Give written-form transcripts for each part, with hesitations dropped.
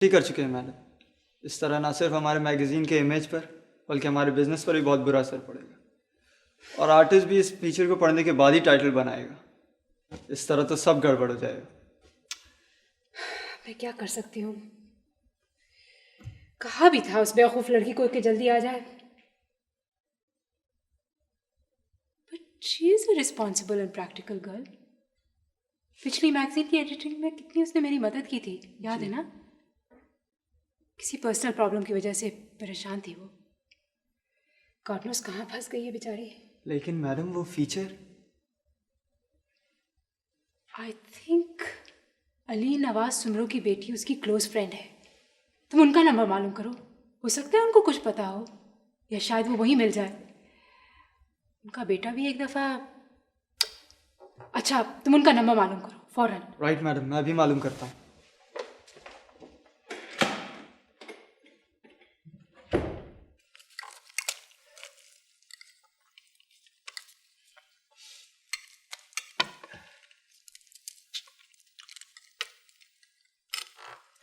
ठीक कर चुके हैं मैडम। इस तरह ना सिर्फ हमारे मैगजीन के इमेज पर बल्कि हमारे बिजनेस पर भी बहुत बुरा असर पड़ेगा, और आर्टिस्ट भी इस फीचर को पढ़ने के बाद ही टाइटल बनाएगा। इस तरह तो सब गड़बड़ हो जाएगा। मैं क्या कर सकती हूँ? कहा भी था उस बेवकूफ लड़की को कि जल्दी आ जाए, but she is a responsible and practical girl. पिछली मैगजीन की एडिटिंग में कितनी उसने मेरी मदद की थी, याद है ना? किसी पर्सनल प्रॉब्लम की वजह से परेशान थी वो। गॉड नोस कहाँ फंस गई है बेचारी। लेकिन मैडम वो feature, I think Ali Nawaz Soomro की बेटी उसकी क्लोज फ्रेंड है। तुम उनका नंबर मालूम करो, हो सकता है उनको कुछ पता हो, या शायद वो वहीं मिल जाए। उनका बेटा भी एक दफ़ा, अच्छा तुम उनका नंबर मालूम करो फौरन। राइट मैडम, मैं अभी मालूम करता हूँ।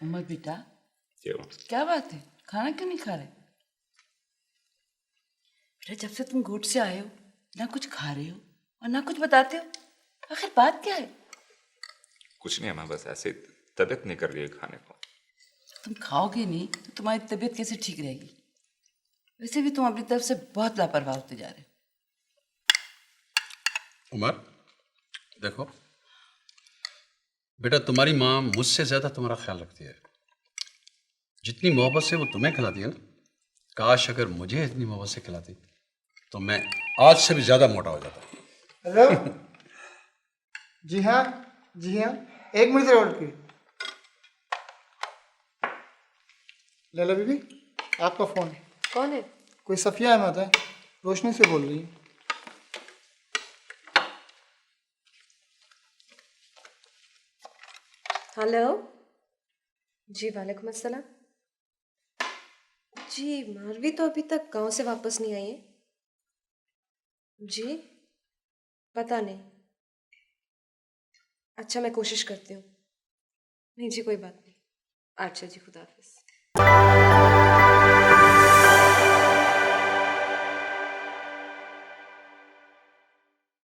उमर बेटा, क्यों? क्या बात है, खाना क्यों नहीं खा रहे? बेटा जब से तुम घूट से आए हो ना कुछ खा रहे हो और ना कुछ बताते हो, आखिर बात क्या है? कुछ नहीं, मैं बस ऐसे तबीयत नहीं कर रही है खाने को। तुम खाओगे नहीं तो तुम्हारी तबीयत कैसे ठीक रहेगी? वैसे भी तुम अपनी तरफ से बहुत लापरवाह होते जा रहे हो। उमर देखो बेटा, तुम्हारी माँ मुझसे ज्यादा तुम्हारा ख्याल रखती है। जितनी मोहब्बत से वो तुम्हें खिलाती है ना, काश अगर मुझे इतनी मोहब्बत से खिलाती तो मैं आज से भी ज्यादा मोटा हो जाता। हेलो। जी हाँ, जी हाँ, 1 मिनट से ऑर्डर की। लैला बीबी, आपका फ़ोन। कौन है? कोई सफ़िया अहमद है, रोशनी से बोल रही है। हेलो जी, वालेकुम अस्सलाम। जी मारवी तो अभी तक गांव से वापस नहीं आई है जी, पता नहीं। अच्छा मैं कोशिश करती हूँ। नहीं जी कोई बात नहीं। अच्छा जी, खुदा हाफिज़।